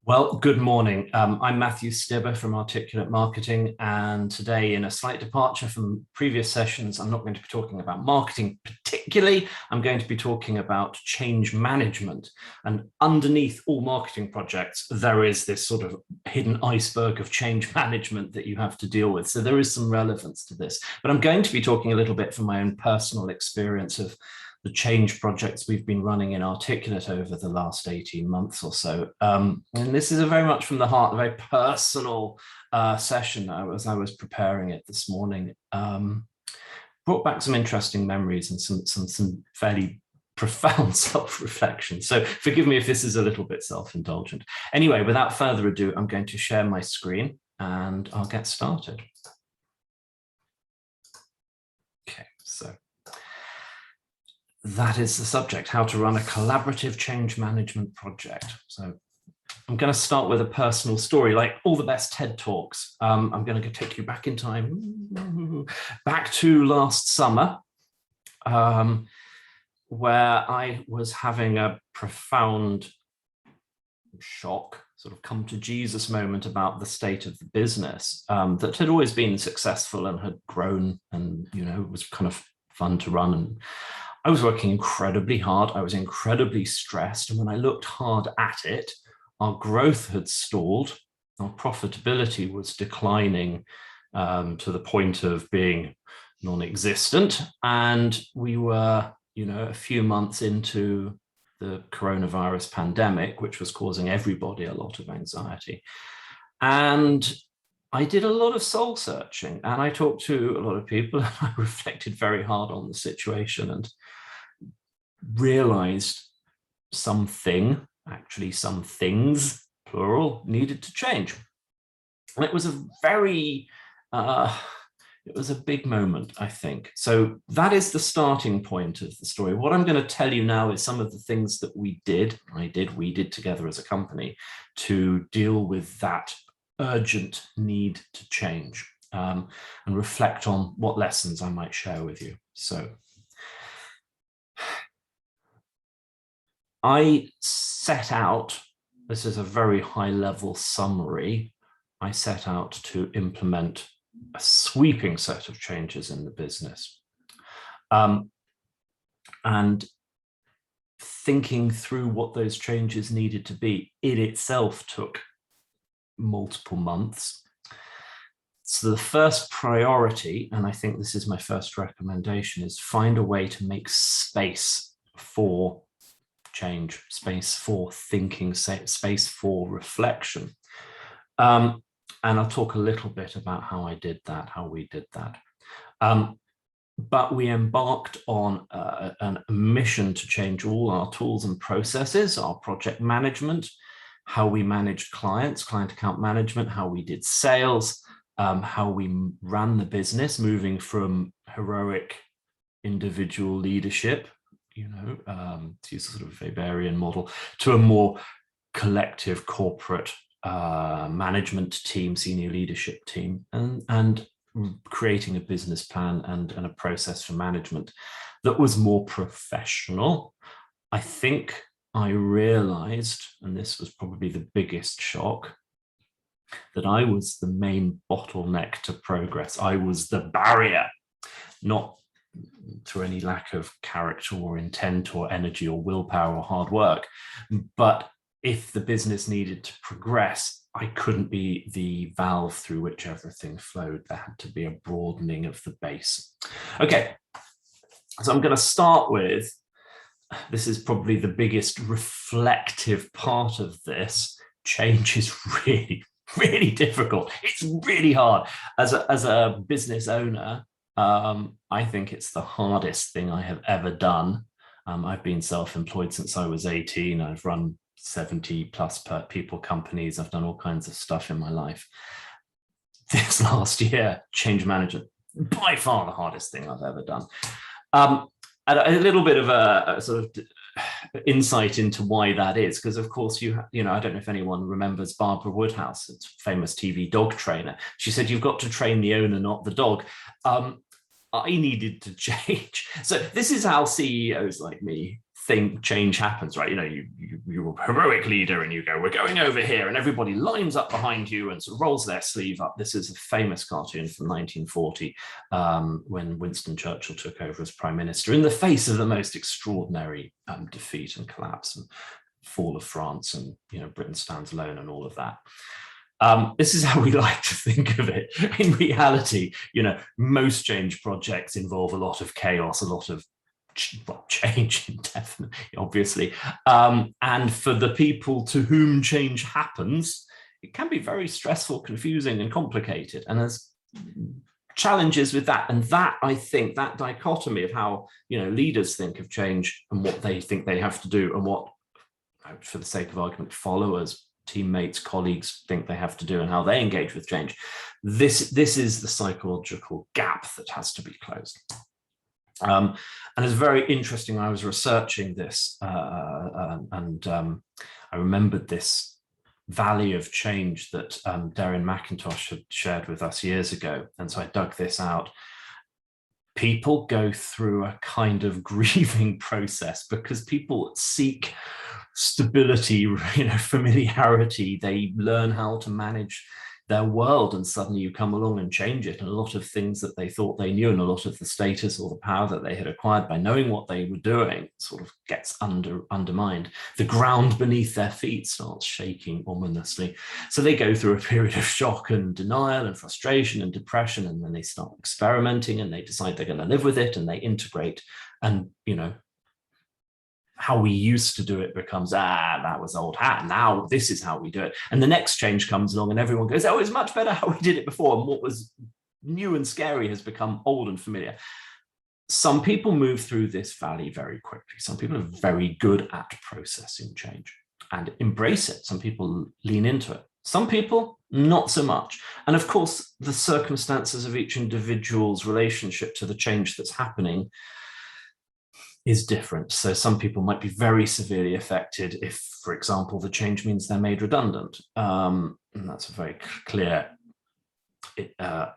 Well, good morning. I'm Matthew Stibbe from Articulate Marketing, and today, in a slight departure from previous sessions, I'm not going to be talking about marketing particularly. I'm going to be talking about change management. And underneath all marketing projects, there is this sort of hidden iceberg of change management that you have to deal with. So there is some relevance to this. But I'm going to be talking a little bit from my own personal experience of the change projects we've been running in Articulate over the last 18 months or so. And this is a very much from the heart, a very personal session as I was preparing it this morning. Brought back some interesting memories and some fairly profound self-reflection. So forgive me if this is a little bit self-indulgent. Anyway, without further ado, I'm going to share my screen and I'll get started. Okay, so that is the subject, how to run a collaborative change management project. So I'm going to start with a personal story, like all the best TED Talks. I'm going to take you back in time, back to last summer, where I was having a profound shock, sort of come to Jesus moment about the state of the business that had always been successful and had grown and, you know, it was kind of fun to run. And I was working incredibly hard. I was incredibly stressed. And when I looked hard at it, our growth had stalled. Our profitability was declining to the point of being non-existent. And we were, you know, a few months into the coronavirus pandemic, which was causing everybody a lot of anxiety. And I did a lot of soul searching and I talked to a lot of people and I reflected very hard on the situation and realized some things, plural, needed to change. And it was a very, it was a big moment, I think. So that is the starting point of the story. What I'm going to tell you now is some of the things that we did together as a company to deal with that urgent need to change and reflect on what lessons I might share with you. So I set out, this is a very high level summary, I set out to implement a sweeping set of changes in the business. And thinking through what those changes needed to be, it itself took multiple months. So the first priority, and I think this is my first recommendation, is find a way to make space for change, space for thinking, space for reflection. And I'll talk a little bit about how I did that, how we did that. But we embarked on a mission to change all our tools and processes, our project management, how we managed clients, client account management, how we did sales, how we ran the business, moving from heroic individual leadership, you know, to use a sort of Weberian model, to a more collective corporate management team, senior leadership team, and creating a business plan and a process for management that was more professional. I think I realized, and this was probably the biggest shock, that I was the main bottleneck to progress. I was the barrier, not through any lack of character or intent or energy or willpower or hard work. But if the business needed to progress, I couldn't be the valve through which everything flowed. There had to be a broadening of the base. Okay, so I'm going to start with, this is probably the biggest reflective part of this. Change is really, really difficult. It's really hard. As a business owner, I think it's the hardest thing I have ever done. I've been self-employed since I was 18. I've run 70 plus people companies. I've done all kinds of stuff in my life. This last year, change management, by far the hardest thing I've ever done. And a little bit of a sort of insight into why that is, because of course you know, I don't know if anyone remembers Barbara Woodhouse, it's famous TV dog trainer. She said, you've got to train the owner, not the dog. I needed to change. So this is how CEOs like me think change happens, right? You know, you you're a heroic leader and you go, we're going over here, and everybody lines up behind you and sort of rolls their sleeve up. This is a famous cartoon from 1940 when Winston Churchill took over as Prime Minister in the face of the most extraordinary defeat and collapse and fall of France, and Britain stands alone and all of that. This is how we like to think of it. In reality, most change projects involve a lot of chaos, a lot of change, indefinitely, obviously. And for the people to whom change happens, it can be very stressful, confusing, and complicated. And there's challenges with that. And that, I think, that dichotomy of how, leaders think of change and what they think they have to do, and what, for the sake of argument, followers, teammates, colleagues think they have to do, and how they engage with change. This is the psychological gap that has to be closed. And it's very interesting. I was researching this and I remembered this valley of change that Darren McIntosh had shared with us years ago. And so I dug this out. People go through a kind of grieving process because people seek stability, familiarity. They learn how to manage their world, and suddenly you come along and change it, and a lot of things that they thought they knew, and a lot of the status or the power that they had acquired by knowing what they were doing, sort of gets undermined. The ground beneath their feet starts shaking ominously. So they go through a period of shock and denial and frustration and depression, and then they start experimenting, and they decide they're going to live with it, and they integrate. And how we used to do it becomes, that was old hat. Now this is how we do it. And the next change comes along and everyone goes, it's much better how we did it before. And what was new and scary has become old and familiar. Some people move through this valley very quickly. Some people are very good at processing change and embrace it. Some people lean into it. Some people, not so much. And of course, the circumstances of each individual's relationship to the change that's happening is different. So some people might be very severely affected if, for example, the change means they're made redundant. And that's a very clear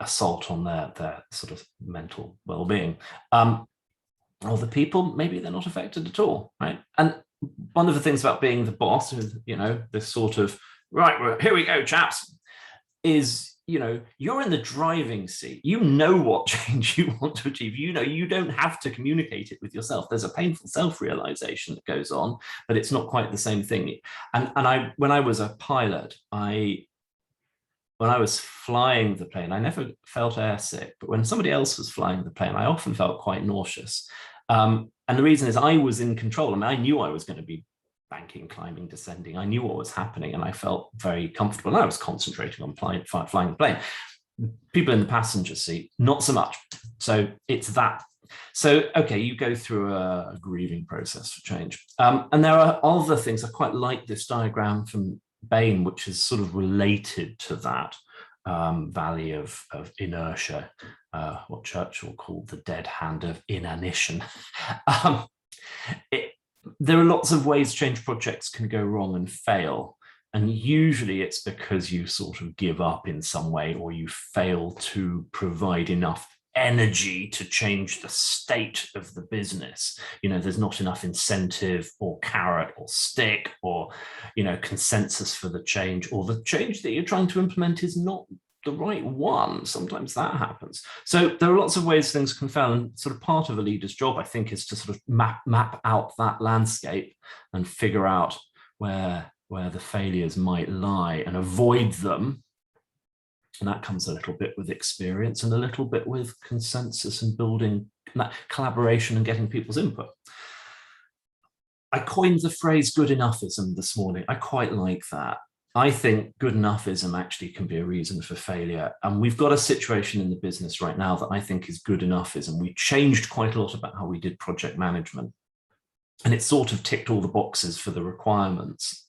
assault on their sort of mental well-being. Other people, maybe they're not affected at all, right? And one of the things about being the boss, this sort of, right, well, here we go, chaps, is you're in the driving seat. You know what change you want to achieve. You don't have to communicate it with yourself. There's a painful self-realization that goes on, but it's not quite the same thing. And when I was a pilot, when I was flying the plane, I never felt airsick, but when somebody else was flying the plane, I often felt quite nauseous. And the reason is I was in control. I knew I was going to be banking, climbing, descending. I knew what was happening, and I felt very comfortable. And I was concentrating on flying the plane. People in the passenger seat, not so much. So it's that. So, okay, you go through a grieving process for change. And there are other things. I quite like this diagram from Bain, which is sort of related to that valley of inertia, what Churchill called the dead hand of inanition. There are lots of ways change projects can go wrong and fail. And usually it's because you sort of give up in some way, or you fail to provide enough energy to change the state of the business. There's not enough incentive or carrot or stick or, consensus for the change, or the change that you're trying to implement is not the right one. Sometimes that happens. So there are lots of ways things can fail, and sort of part of a leader's job, I think, is to sort of map out that landscape and figure out where the failures might lie and avoid them. And that comes a little bit with experience and a little bit with consensus and building that collaboration and getting people's input. I coined the phrase good enoughism this morning. I quite like that. I think good enoughism actually can be a reason for failure. And we've got a situation in the business right now that I think is good enoughism. We changed quite a lot about how we did project management, and it sort of ticked all the boxes for the requirements.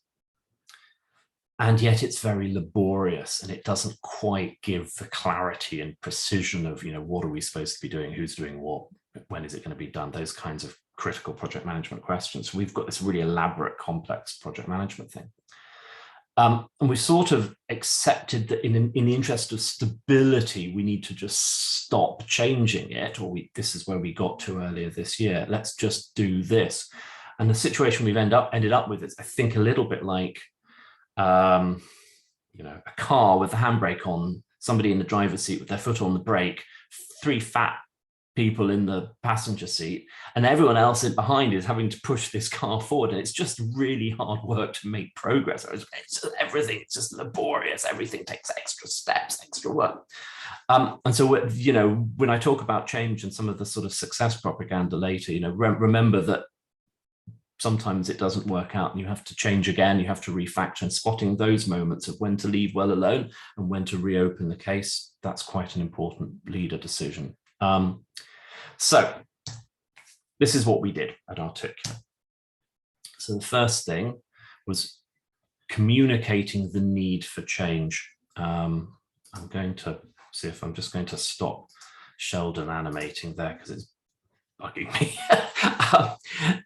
And yet it's very laborious, and it doesn't quite give the clarity and precision of, what are we supposed to be doing, who's doing what, when is it going to be done, those kinds of critical project management questions. We've got this really elaborate, complex project management thing. And we sort of accepted that in the interest of stability, we need to just stop changing it, or this is where we got to earlier this year. Let's just do this. And the situation we've ended up with is, I think, a little bit like, a car with the handbrake on, somebody in the driver's seat with their foot on the brake, 3 fat people in the passenger seat, and everyone else in behind is having to push this car forward. And it's just really hard work to make progress. Everything's just laborious. Everything takes extra steps, extra work. And so, when I talk about change and some of the sort of success propaganda later, remember that sometimes it doesn't work out and you have to change again, you have to refactor, and spotting those moments of when to leave well alone and when to reopen the case, that's quite an important leader decision. So this is what we did at Articulate. So the first thing was communicating the need for change. I'm going to see if I'm just going to stop Sheldon animating there because it's bugging me.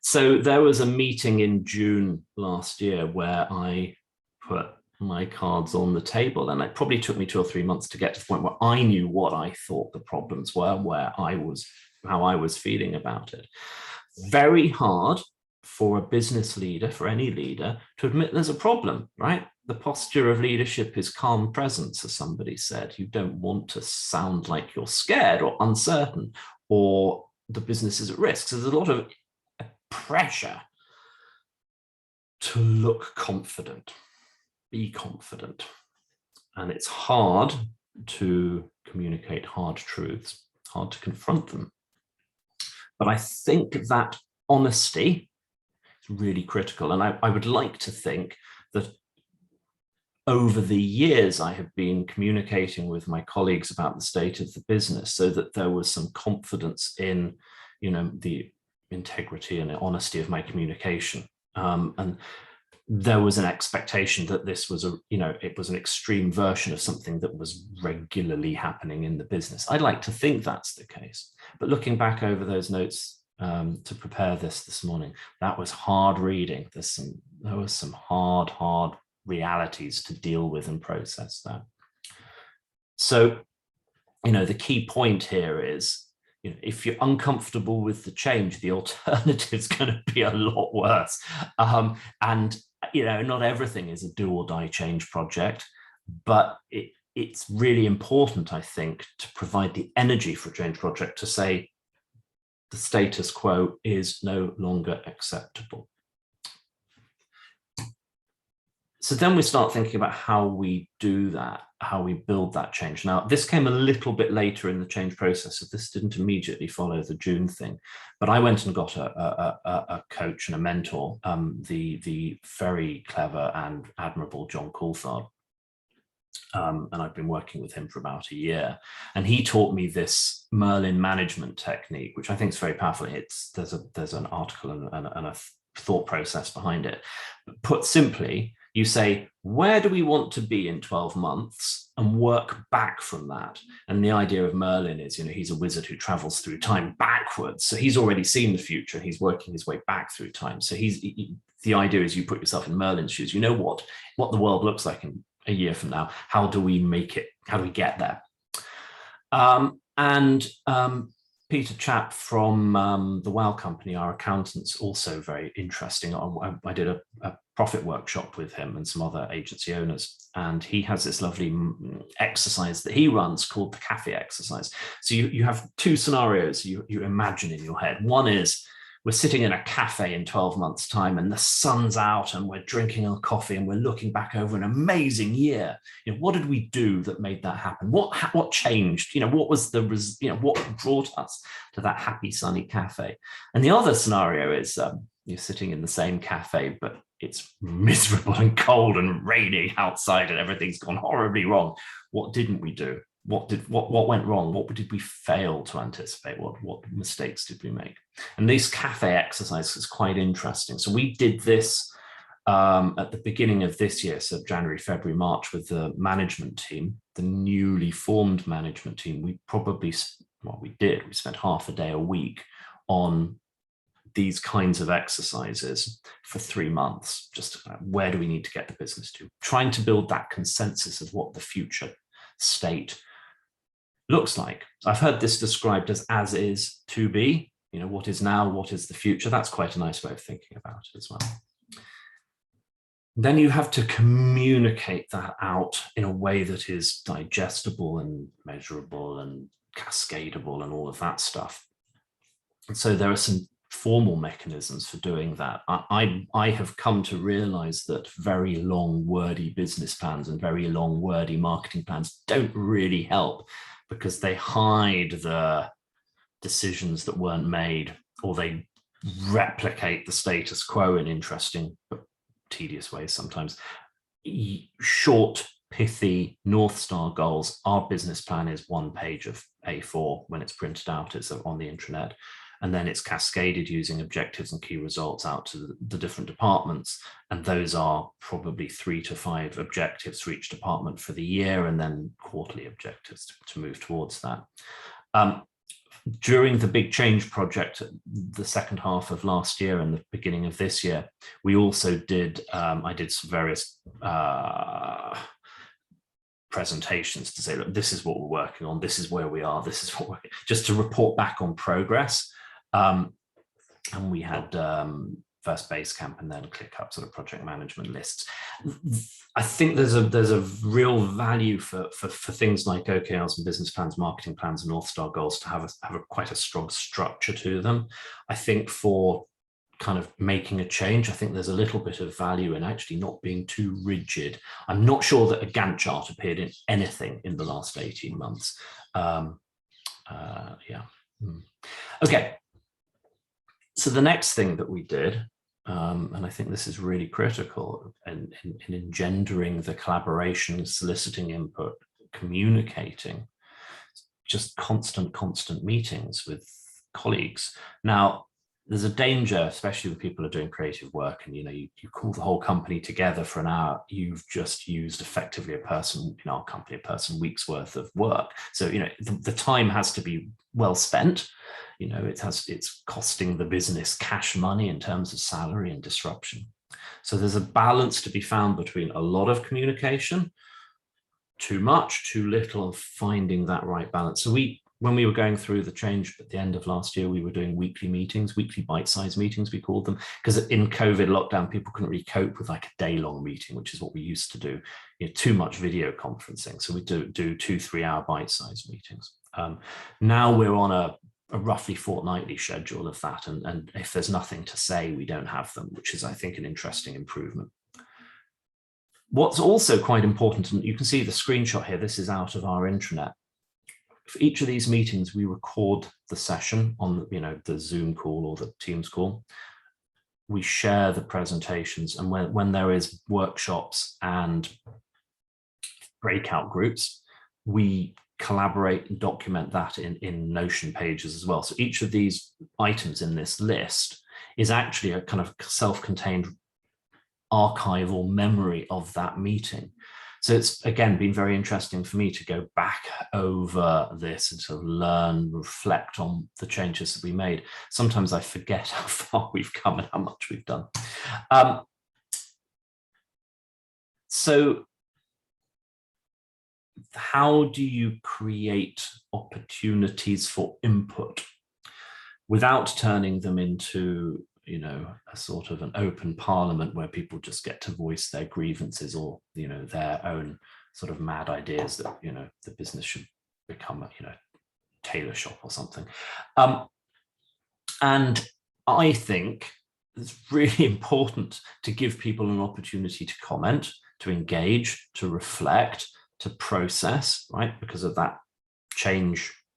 So there was a meeting in June last year where I put my cards on the table, and it probably took me 2 or 3 months to get to the point where I knew what I thought the problems were, how I was feeling about it. Very hard for a business leader, for any leader, to admit there's a problem, right? The posture of leadership is calm presence, as somebody said. You don't want to sound like you're scared or uncertain or the business is at risk. So there's a lot of pressure to look confident, be confident. And it's hard to communicate hard truths, hard to confront them. But I think that honesty is really critical. And I would like to think that over the years, I have been communicating with my colleagues about the state of the business so that there was some confidence in, the integrity and honesty of my communication. And there was an expectation that this was it was an extreme version of something that was regularly happening in the business. I'd like to think that's the case. But looking back over those notes to prepare this morning, that was hard reading. There was some hard realities to deal with and process there. So, the key point here is, if you're uncomfortable with the change, the alternative is going to be a lot worse. And not everything is a do or die change project, but it's really important, I think, to provide the energy for a change project to say the status quo is no longer acceptable. So then we start thinking about how we do that, how we build that change. Now, this came a little bit later in the change process, so this didn't immediately follow the June thing. But I went and got a coach and a mentor, the very clever and admirable John Coulthard. And I've been working with him for about a year. And he taught me this Merlin management technique, which I think is very powerful. There's an article and a thought process behind it. But put simply, you say, where do we want to be in 12 months and work back from that? And the idea of Merlin is, he's a wizard who travels through time backwards. So he's already seen the future and he's working his way back through time. So the idea is you put yourself in Merlin's shoes. You know what the world looks like in a year from now. How do we make it? How do we get there? Peter Chapp from the Wow Company, our accountant's also very interesting. I did a profit workshop with him and some other agency owners, and he has this lovely exercise that he runs called the cafe exercise. So you have 2 scenarios you imagine in your head. One is we're sitting in a cafe in 12 months' time and the sun's out and we're drinking our coffee and we're looking back over an amazing year. What did we do that made that happen? What changed? What was what brought us to that happy, sunny cafe? And the other scenario is you're sitting in the same cafe, but it's miserable and cold and raining outside and everything's gone horribly wrong. What didn't we do? What went wrong? What did we fail to anticipate? What mistakes did we make? And this cafe exercise is quite interesting. So we did this at the beginning of this year, so January, February, March, with the management team, the newly formed management team. We spent half a day a week on these kinds of exercises for 3 months. Just where do we need to get the business to? Trying to build that consensus of what the future state looks like. I've heard this described as is to be. what is now, what is the future? That's quite a nice way of thinking about it as well. Then you have to communicate that out in a way that is digestible and measurable and cascadable and all of that stuff. And so there are some formal mechanisms for doing that. I have come to realize that very long, wordy business plans and very long, wordy marketing plans don't really help, because they hide the decisions that weren't made, or they replicate the status quo in interesting but tedious ways sometimes. Short, pithy North Star goals. Our business plan is 1 page of A4 when it's printed out, it's on the intranet, and then it's cascaded using objectives and key results out to the different departments, and those are probably 3 to 5 objectives for each department for the year, and then quarterly objectives to move towards that. During the big change project, the second half of last year and the beginning of this year, we also did, I did some various presentations to say, look, this is what we're working on, this is where we are, this is what we're, just to report back on progress. And we had first base camp and then ClickUp sort of project management lists. I think there's a real value for things like OKRs and business plans, marketing plans, and North Star goals to have quite a strong structure to them. I think for kind of making a change, I think there's a little bit of value in actually not being too rigid. I'm not sure that a Gantt chart appeared in anything in the last 18 months. Okay. So the next thing that we did, and I think this is really critical in engendering the collaboration, soliciting input, communicating, just constant meetings with colleagues. Now, there's a danger, especially when people are doing creative work and you call the whole company together for an hour, you've just used effectively a person week's worth of work. So the time has to be well spent. It's costing the business cash money in terms of salary and disruption. So there's a balance to be found between a lot of communication, too much, too little, and finding that right balance. So when we were going through the change at the end of last year, we were doing weekly meetings, weekly bite-sized meetings, we called them, because in COVID lockdown, people couldn't really cope with like a day-long meeting, which is what we used to do. Too much video conferencing. So we do 2-3 hour bite-sized meetings. Now we're on a roughly fortnightly schedule of that. And if there's nothing to say, we don't have them, which is, I think, an interesting improvement. What's also quite important, and you can see the screenshot here, this is out of our intranet. For each of these meetings, we record the session on the Zoom call or the Teams call. We share the presentations, and when there is workshops and breakout groups, we collaborate and document that in Notion pages as well. So each of these items in this list is actually a kind of self-contained archive or memory of that meeting. So it's, again, been very interesting for me to go back over this and sort of learn, reflect on the changes that we made. Sometimes I forget how far we've come and how much we've done. So how do you create opportunities for input without turning them into a sort of an open parliament where people just get to voice their grievances or, their own sort of mad ideas that, the business should become a, tailor shop or something. And I think it's really important to give people an opportunity to comment, to engage, to reflect, to process, right? Because of that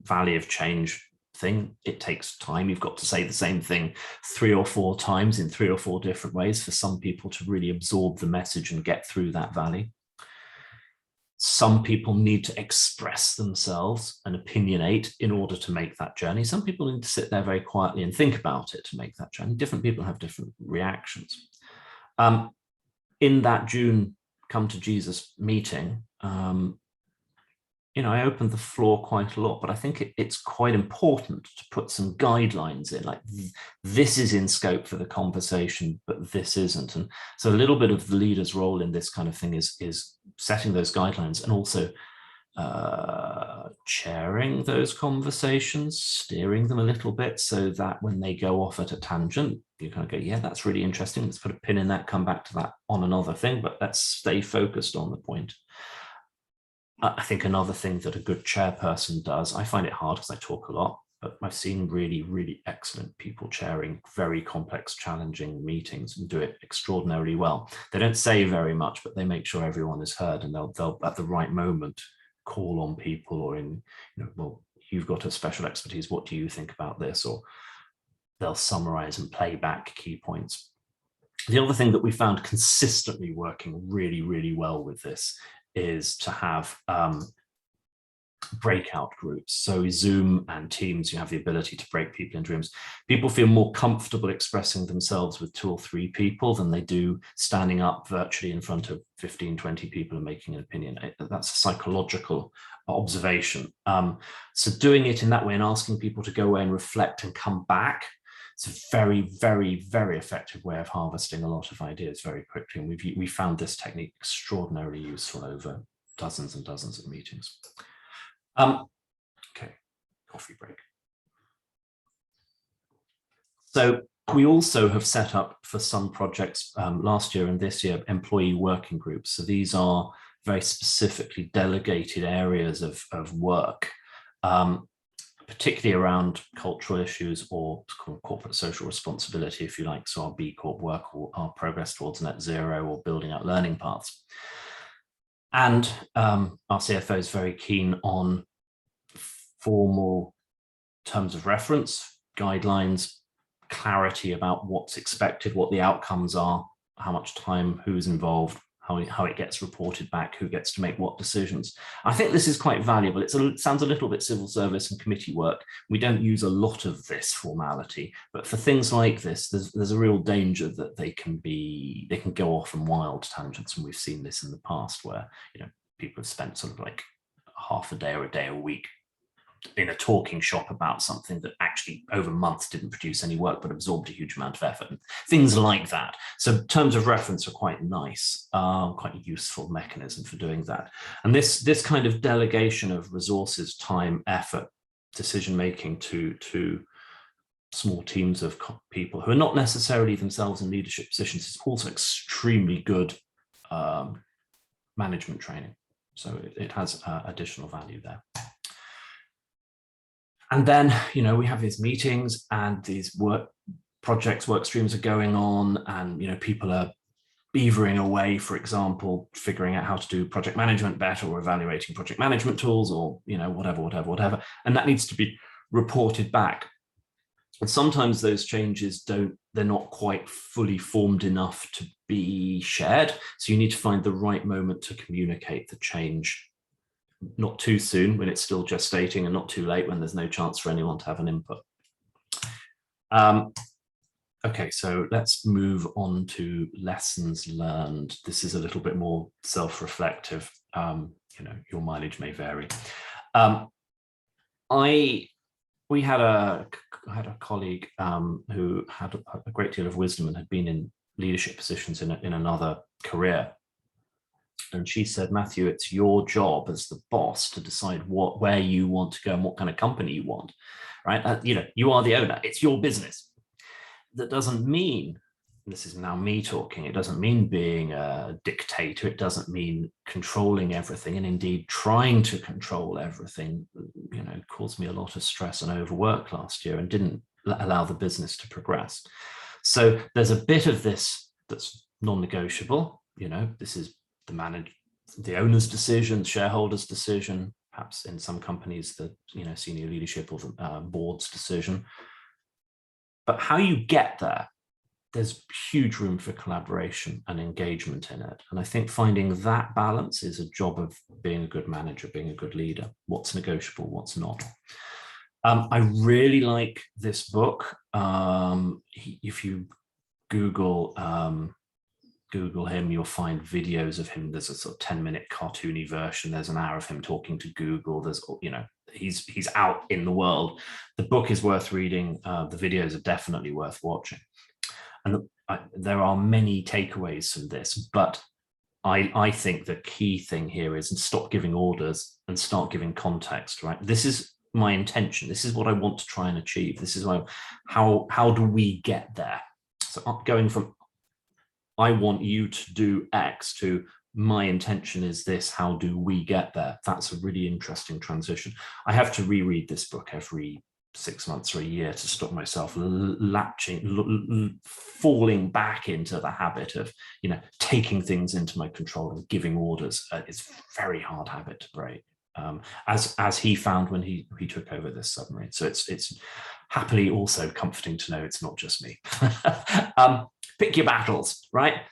valley of change thing, it takes time. You've got to say the same thing 3 or 4 times in 3 or 4 different ways for some people to really absorb the message and get through that valley. Some people need to express themselves and opinionate in order to make that journey. Some people need to sit there very quietly and think about it to make that journey. Different people have different reactions. In that June Come to Jesus meeting, I opened the floor quite a lot, but I think it's quite important to put some guidelines in, like this is in scope for the conversation, but this isn't. And so a little bit of the leader's role in this kind of thing is setting those guidelines and also chairing those conversations, steering them a little bit so that when they go off at a tangent, you kind of go, yeah, that's really interesting. Let's put a pin in that, come back to that on another thing, but let's stay focused on the point. I think another thing that a good chairperson does, I find it hard because I talk a lot, but I've seen really, really excellent people chairing very complex, challenging meetings and do it extraordinarily well. They don't say very much, but they make sure everyone is heard, and they'll at the right moment call on people, or well, you've got a special expertise, what do you think about this? Or they'll summarize and play back key points. The other thing that we found consistently working really, really well with this is to have breakout groups. So Zoom and Teams, you have the ability to break people into rooms. People feel more comfortable expressing themselves with 2 or 3 people than they do standing up virtually in front of 15, 20 people and making an opinion. That's a psychological observation. So doing it in that way and asking people to go away and reflect and come back, it's a very, very, very effective way of harvesting a lot of ideas very quickly. And we found this technique extraordinarily useful over dozens and dozens of meetings. Okay, coffee break. So we also have set up for some projects last year and this year, employee working groups. So these are very specifically delegated areas of work, particularly around cultural issues or corporate social responsibility, if you like. So our B Corp work or our progress towards net zero or building out learning paths. And our CFO is very keen on formal terms of reference, guidelines, clarity about what's expected, what the outcomes are, how much time, who's involved, how it gets reported back, who gets to make what decisions. I think this is quite valuable. It sounds a little bit civil service and committee work. We don't use a lot of this formality, but for things like this, there's a real danger that they can go off on wild tangents, and we've seen this in the past where people have spent sort of like half a day or a day a week in a talking shop about something that actually over months didn't produce any work but absorbed a huge amount of effort, and things like that. So terms of reference are quite nice, quite a useful mechanism for doing that. And this kind of delegation of resources, time, effort, decision making to small teams of people who are not necessarily themselves in leadership positions is also extremely good management training. So it has additional value there. And then, we have these meetings and these work streams are going on, and, people are beavering away, for example, figuring out how to do project management better or evaluating project management tools or, whatever. And that needs to be reported back. And sometimes those changes they're not quite fully formed enough to be shared. So you need to find the right moment to communicate the change. Not too soon when it's still gestating, and not too late when there's no chance for anyone to have an input. Okay, so let's move on to lessons learned. This is a little bit more self-reflective. Your mileage may vary. I had a colleague who had a great deal of wisdom and had been in leadership positions in another career. And she said, Matthew, it's your job as the boss to decide where you want to go and what kind of company you want, right? You are the owner. It's your business. That doesn't mean, this is now me talking, it doesn't mean being a dictator. It doesn't mean controlling everything. And indeed, trying to control everything, caused me a lot of stress and overwork last year and didn't allow the business to progress. So there's a bit of this that's non-negotiable. This is the owner's decision, shareholders' decision, perhaps in some companies the senior leadership or the board's decision. But how you get there, there's huge room for collaboration and engagement in it. And I think finding that balance is a job of being a good manager, being a good leader. What's negotiable, what's not. I really like this book. If you Google him, you'll find videos of him. There's a sort of 10-minute cartoony version. There's an hour of him talking to Google. There's, he's out in the world. The book is worth reading. The videos are definitely worth watching. And there are many takeaways from this, but I think the key thing here is stop giving orders and start giving context, right? This is my intention. This is what I want to try and achieve. This is how do we get there? So going from I want you to do X to my intention is this, how do we get there? That's a really interesting transition. I have to reread this book every 6 months or a year to stop myself falling back into the habit of, taking things into my control and giving orders. It's a very hard habit to break, as he found when he took over this submarine. So it's happily also comforting to know it's not just me. Pick your battles, right?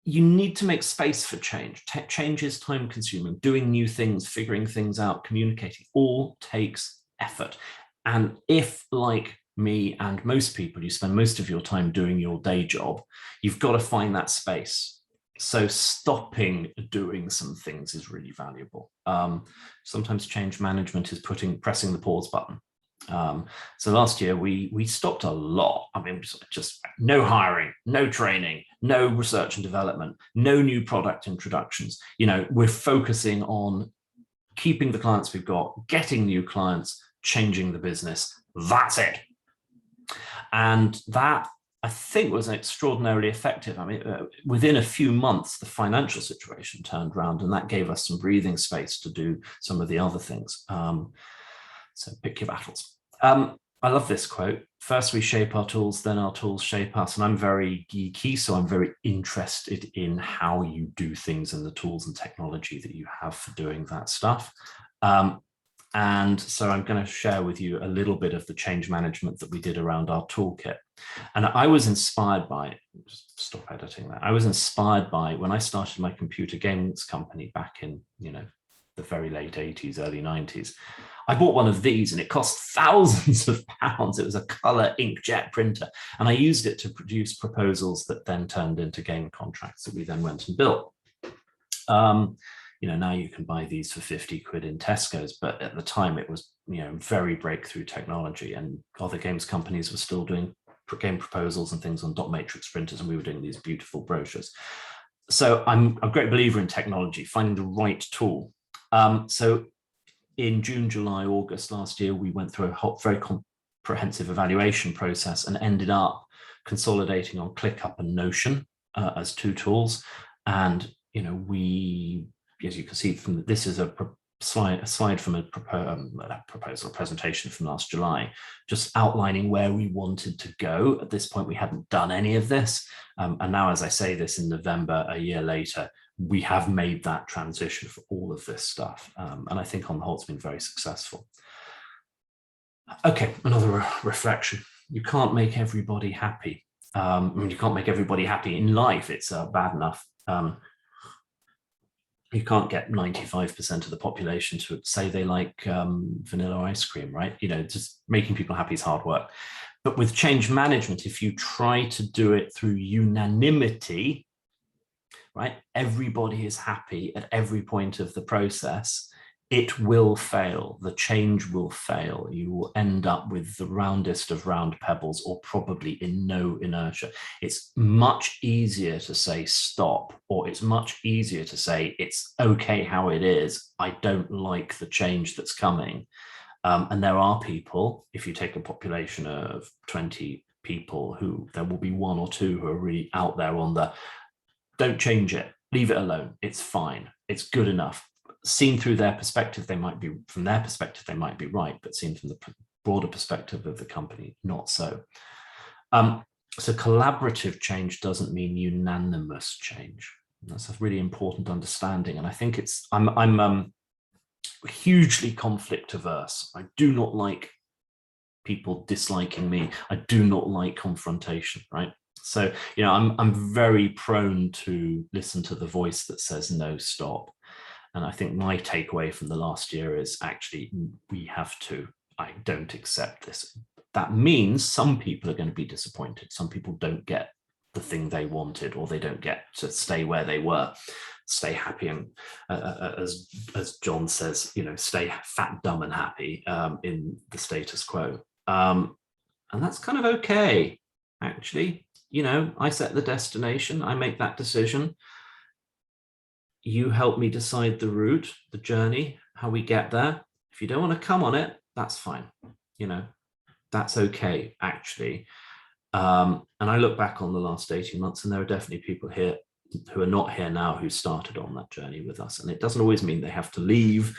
You need to make space for change. Change is time consuming. Doing new things, figuring things out, communicating, all takes effort. And if, like me and most people, you spend most of your time doing your day job, you've got to find that space. So stopping doing some things is really valuable. Sometimes change management is pressing the pause button. So last year we stopped a lot. I mean, just no hiring, no training, no research and development, no new product introductions. We're focusing on keeping the clients we've got, getting new clients, changing the business. That's it. And that, I think, was extraordinarily effective. I mean, within a few months, the financial situation turned around, and that gave us some breathing space to do some of the other things. So pick your battles. I love this quote. First, we shape our tools, then our tools shape us. And I'm very geeky, so I'm very interested in how you do things and the tools and technology that you have for doing that stuff. And so I'm going to share with you a little bit of the change management that we did around our toolkit. And I was inspired by, just stop editing that. I was inspired by when I started my computer games company back in, the very late 80s, early 90s. I bought one of these and it cost thousands of pounds. It was a color inkjet printer. And I used it to produce proposals that then turned into game contracts that we then went and built. Now you can buy these for 50 quid in Tesco's, but at the time it was, very breakthrough technology, and other games companies were still doing game proposals and things on dot matrix printers, and we were doing these beautiful brochures. So I'm a great believer in technology, finding the right tool. So in June, July, August last year, we went through a very comprehensive evaluation process and ended up consolidating on ClickUp and Notion as two tools. And, we, as you can see from this, is a slide from a proposal presentation from last July, just outlining where we wanted to go. At this point, we hadn't done any of this. And now, as I say this in November, a year later, we have made that transition for all of this stuff. And I think on the whole, it's been very successful. Okay, another reflection. You can't make everybody happy. You can't make everybody happy in life. It's bad enough. You can't get 95% of the population to say they like vanilla ice cream, right? Just making people happy is hard work. But with change management, if you try to do it through unanimity, right? Everybody is happy at every point of the process. It will fail. The change will fail. You will end up with the roundest of round pebbles, or probably in no inertia. It's much easier to say stop, or it's much easier to say it's okay how it is. I don't like the change that's coming. And there are people, if you take a population of 20 people, there will be one or two who are really out there on the don't change it, leave it alone, it's fine, it's good enough. Seen through their perspective, from their perspective, they might be right, but seen from the broader perspective of the company, not so. So collaborative change doesn't mean unanimous change. That's a really important understanding. And I think I'm hugely conflict averse. I do not like people disliking me. I do not like confrontation, right? So, I'm very prone to listen to the voice that says no, stop. And I think my takeaway from the last year is actually I don't accept this. That means some people are going to be disappointed. Some people don't get the thing they wanted, or they don't get to stay where they were, stay happy. And as John says, stay fat, dumb and happy in the status quo. And that's kind of okay, actually. I set the destination, I make that decision. You help me decide the route, the journey, how we get there. If you don't want to come on it, that's fine. That's okay, actually. And I look back on the last 18 months, and there are definitely people here who are not here now who started on that journey with us. And it doesn't always mean they have to leave.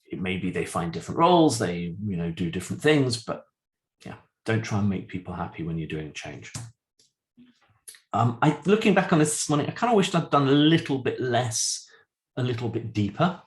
It maybe they find different roles, they do different things, but yeah, don't try and make people happy when you're doing change. Looking back on this morning, I kind of wished I'd done a little bit less, a little bit deeper.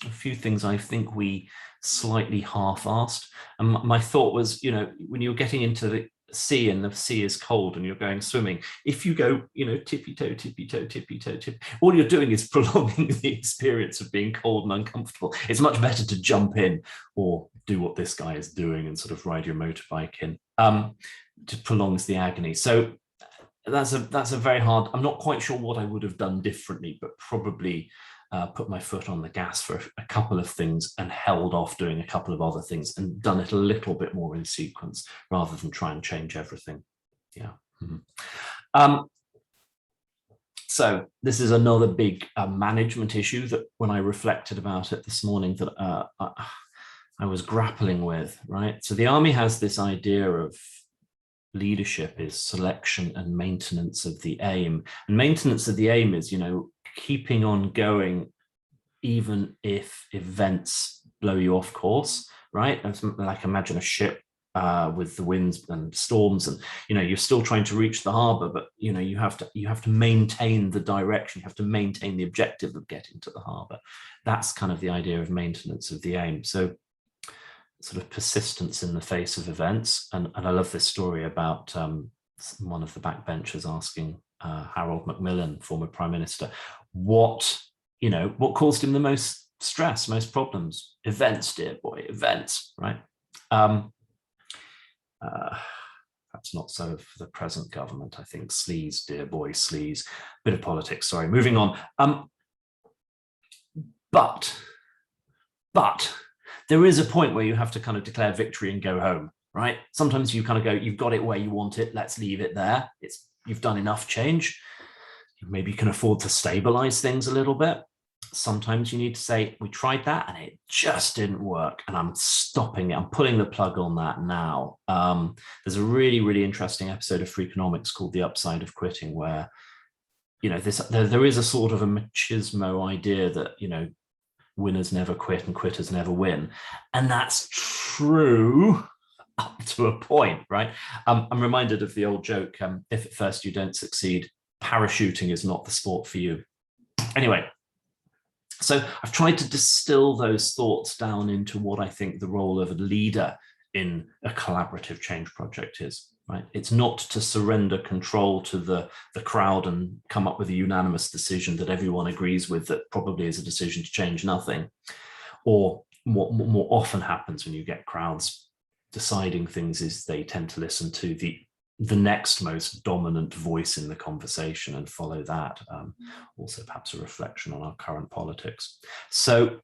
A few things I think we slightly half-assed. And my thought was, when you're getting into the sea and the sea is cold and you're going swimming, if you go, tippy-toe, tippy-toe, tippy-toe, all you're doing is prolonging the experience of being cold and uncomfortable. It's much better to jump in or do what this guy is doing and sort of ride your motorbike in. Just prolongs the agony. So that's a very hard, I'm not quite sure what I would have done differently, but probably put my foot on the gas for a couple of things and held off doing a couple of other things and done it a little bit more in sequence rather than try and change everything. Yeah. Mm-hmm. So this is another big management issue that when I reflected about it this morning that I was grappling with, right? So the army has this idea of leadership is selection and maintenance of the aim. And maintenance of the aim is, keeping on going even if events blow you off course, right? Like imagine a ship with the winds and storms, and you're still trying to reach the harbor, but you have to maintain the direction, you have to maintain the objective of getting to the harbor. That's kind of the idea of maintenance of the aim. So sort of persistence in the face of events. And I love this story about one of the backbenchers asking Harold Macmillan, former Prime Minister, what caused him the most stress, most problems? Events, dear boy, events, right? Perhaps not so for the present government. I think sleaze, dear boy, sleaze. Bit of politics, sorry. Moving on. But there is a point where you have to kind of declare victory and go home, right? Sometimes you kind of go, you've got it where you want it, let's leave it there. You've done enough change. Maybe you can afford to stabilize things a little bit. Sometimes you need to say, we tried that and it just didn't work, and I'm stopping it. I'm pulling the plug on that now. There's a really, really interesting episode of Freakonomics called The Upside of Quitting, where, there is a sort of a machismo idea that, winners never quit and quitters never win. And that's true up to a point, right? I'm reminded of the old joke, if at first you don't succeed, parachuting is not the sport for you. Anyway, so I've tried to distill those thoughts down into what I think the role of a leader in a collaborative change project is, right? It's not to surrender control to the crowd and come up with a unanimous decision that everyone agrees with that probably is a decision to change nothing. Or what more often happens when you get crowds deciding things is they tend to listen to the next most dominant voice in the conversation and follow that. Also perhaps a reflection on our current politics. So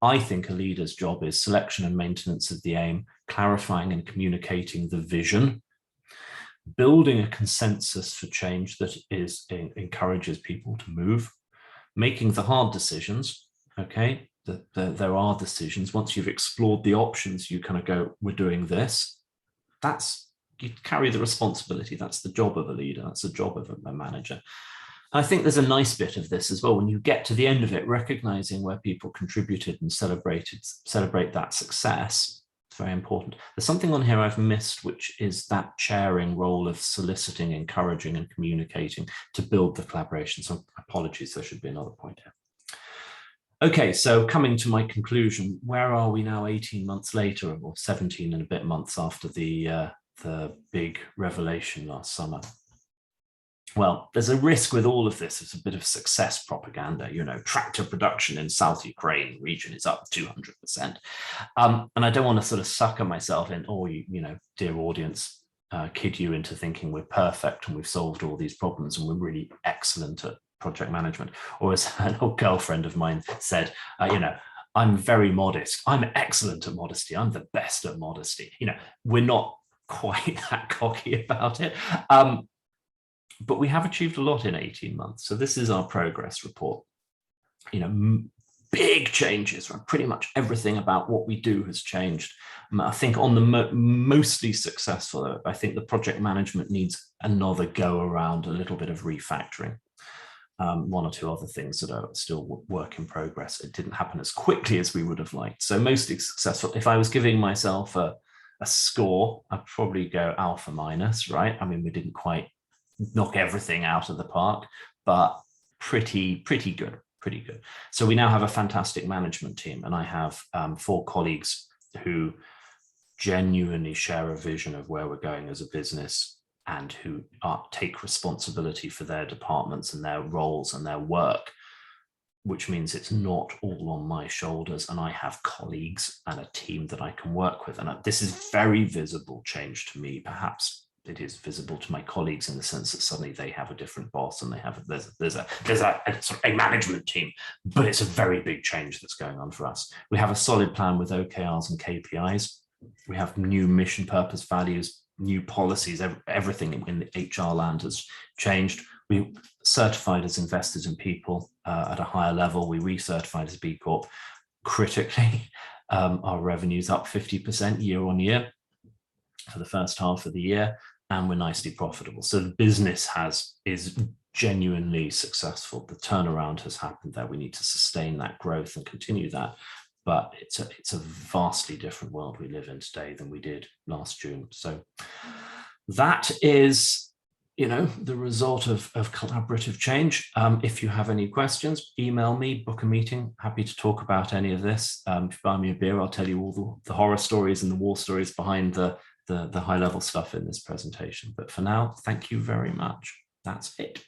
I think a leader's job is selection and maintenance of the aim, clarifying and communicating the vision, building a consensus for change that encourages people to move, making the hard decisions, okay? There are decisions. Once you've explored the options, you kind of go, we're doing this. You carry the responsibility. That's the job of a leader. That's the job of a manager. I think there's a nice bit of this as well. When you get to the end of it, recognizing where people contributed and celebrate that success, it's very important. There's something on here I've missed, which is that chairing role of soliciting, encouraging, and communicating to build the collaboration. So apologies, there should be another point here. Okay, so coming to my conclusion, where are we now 18 months later, or 17 and a bit months after the big revelation last summer? Well, there's a risk with all of this. It's a bit of success propaganda. Tractor production in South Ukraine region is up 200%. And I don't want to sort of sucker myself in, dear audience, kid you into thinking we're perfect and we've solved all these problems and we're really excellent at project management. Or as an old girlfriend of mine said, I'm very modest. I'm excellent at modesty. I'm the best at modesty. We're not quite that cocky about it. But we have achieved a lot in 18 months. So this is our progress report. Big changes, right? Pretty much everything about what we do has changed. I think on the mostly successful, I think the project management needs another go around, a little bit of refactoring. One or two other things that are still work in progress. It didn't happen as quickly as we would have liked. So mostly successful. If I was giving myself a score, I'd probably go alpha minus, right? I mean, we didn't quite knock everything out of the park, but pretty good. So we now have a fantastic management team, and I have 4 colleagues who genuinely share a vision of where we're going as a business, and who take responsibility for their departments and their roles and their work, which means it's not all on my shoulders, and I have colleagues and a team that I can work with. And this is very visible change to me. Perhaps it is visible to my colleagues in the sense that suddenly they have a different boss, and there's a management team, but it's a very big change that's going on for us. We have a solid plan with OKRs and KPIs. We have new mission, purpose, values, new policies. Everything in the HR land has changed. We certified as investors in people at a higher level. We recertified as B Corp. Critically, our revenue's up 50% year on year for the first half of the year, and we're nicely profitable. So the business is genuinely successful. The turnaround has happened there. We need to sustain that growth and continue that. But it's a vastly different world we live in today than we did last June. So that is, the result of collaborative change. If you have any questions, email me, book a meeting. Happy to talk about any of this. If you buy me a beer, I'll tell you all the horror stories and the war stories behind the high level stuff in this presentation. But for now, thank you very much. That's it.